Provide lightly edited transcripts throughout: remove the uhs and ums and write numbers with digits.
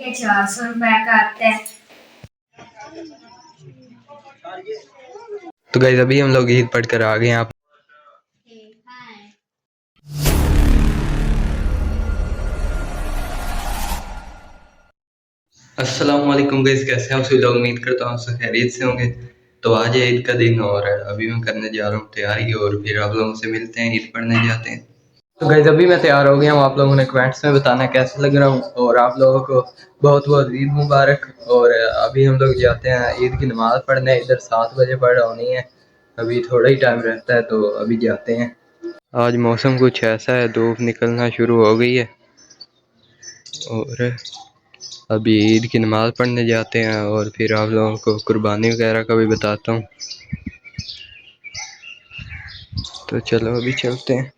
ये 400 रुपए का आता है। तो गाइस अभी हम लोग ईद पढ़ कर आ गए हैं। आप अस्सलाम वालेकुम गाइस, कैसे हैं आप सभी लोग। उम्मीद करता हूँ सब खैरियत से होंगे। तो आज है ईद का दिन और अभी मैं करने जा रहा हूँ तैयारी और फिर आप लोगों से मिलते हैं, ईद पढ़ने जाते हैं। तो गाइस अभी मैं तैयार हो गया हूँ। आप लोगों ने कमेंट्स में बताना कैसे लग रहा हूँ और आप लोगों को बहुत बहुत ईद मुबारक। और अभी हम लोग जाते हैं ईद की नमाज़ पढ़ने। इधर 7 बजे पढ़ होनी है, अभी थोड़ा ही टाइम रहता है तो अभी जाते हैं। आज मौसम कुछ ऐसा है, धूप निकलना शुरू हो गई है और अभी ईद की नमाज़ पढ़ने जाते हैं और फिर आप लोगों को कुर्बानी वगैरह का भी बताता हूँ। तो चलो अभी चलते हैं।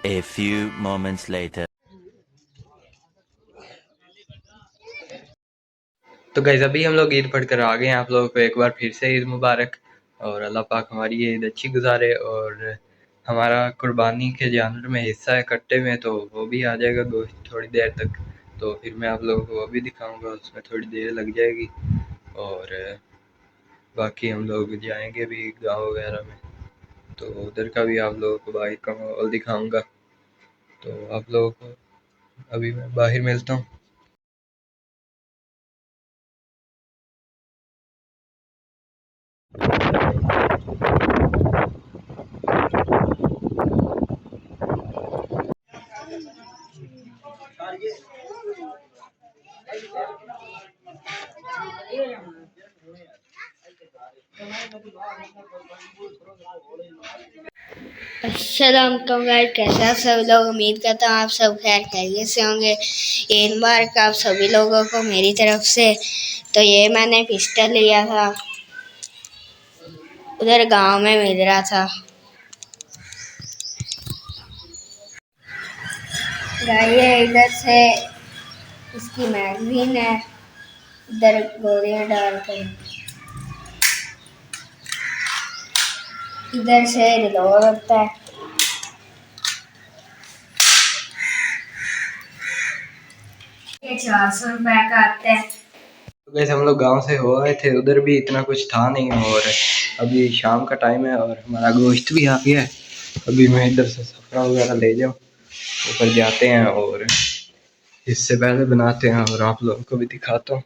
A few moments later. तो गाइस अभी हम लोग ईद पढ़ कर आ गए हैं। आप लोगों को एक बार फिर से ईद मुबारक और अल्लाह पाक हमारी ये ईद अच्छी गुजारे। और हमारा कुर्बानी के जानवर में हिस्सा है कट्टे में, तो वो भी आ जाएगा गोश्त थोड़ी देर तक। तो फिर मैं आप लोगों को वो भी दिखाऊंगा, उसमें थोड़ी देर लग जाएगी। और बाकी हम लोग जाएंगे भी गाँव वगैरह में, तो उधर का भी आप लोगों को बाहर का माहौल दिखाऊंगा। तो आप लोगों को अभी मैं बाहर मिलता हूँ। अस्सलाम वालेकुम गाइस, कैसे आप सब लोग। उम्मीद करता हूँ आप सब खैर खैरियत से होंगे। ईद मुबारक आप सभी लोगों को मेरी तरफ से। तो ये मैंने पिस्टल लिया था, उधर गांव में मिल रहा था। गाइए इधर से इसकी मैगजीन है, इधर गोलियां डालकर। इधर से रिलोड होता है। ये 400 रुपए का आता है। तो वैसे हम लोग गांव से हो आए थे, उधर भी इतना कुछ था नहीं और अभी शाम का टाइम है और हमारा गोश्त भी आ गया है। अभी मैं इधर से सफरा वगैरह ले जाऊँ, ऊपर जाते हैं और इससे पहले बनाते हैं और आप लोगों को भी दिखाता हूँ।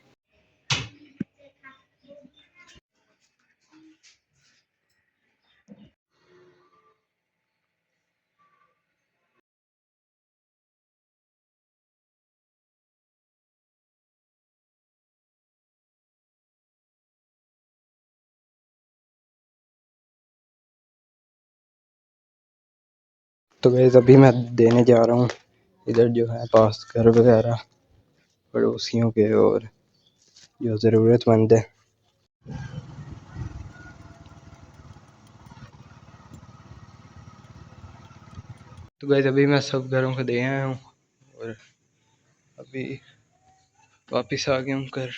तो वैसे अभी मैं देने जा रहा हूँ इधर जो है पास घर वगैरह पड़ोसियों के और जो ज़रूरतमंद है। तो वैसे अभी मैं सब घरों को दे आया हूँ और अभी वापस आ गया हूँ घर।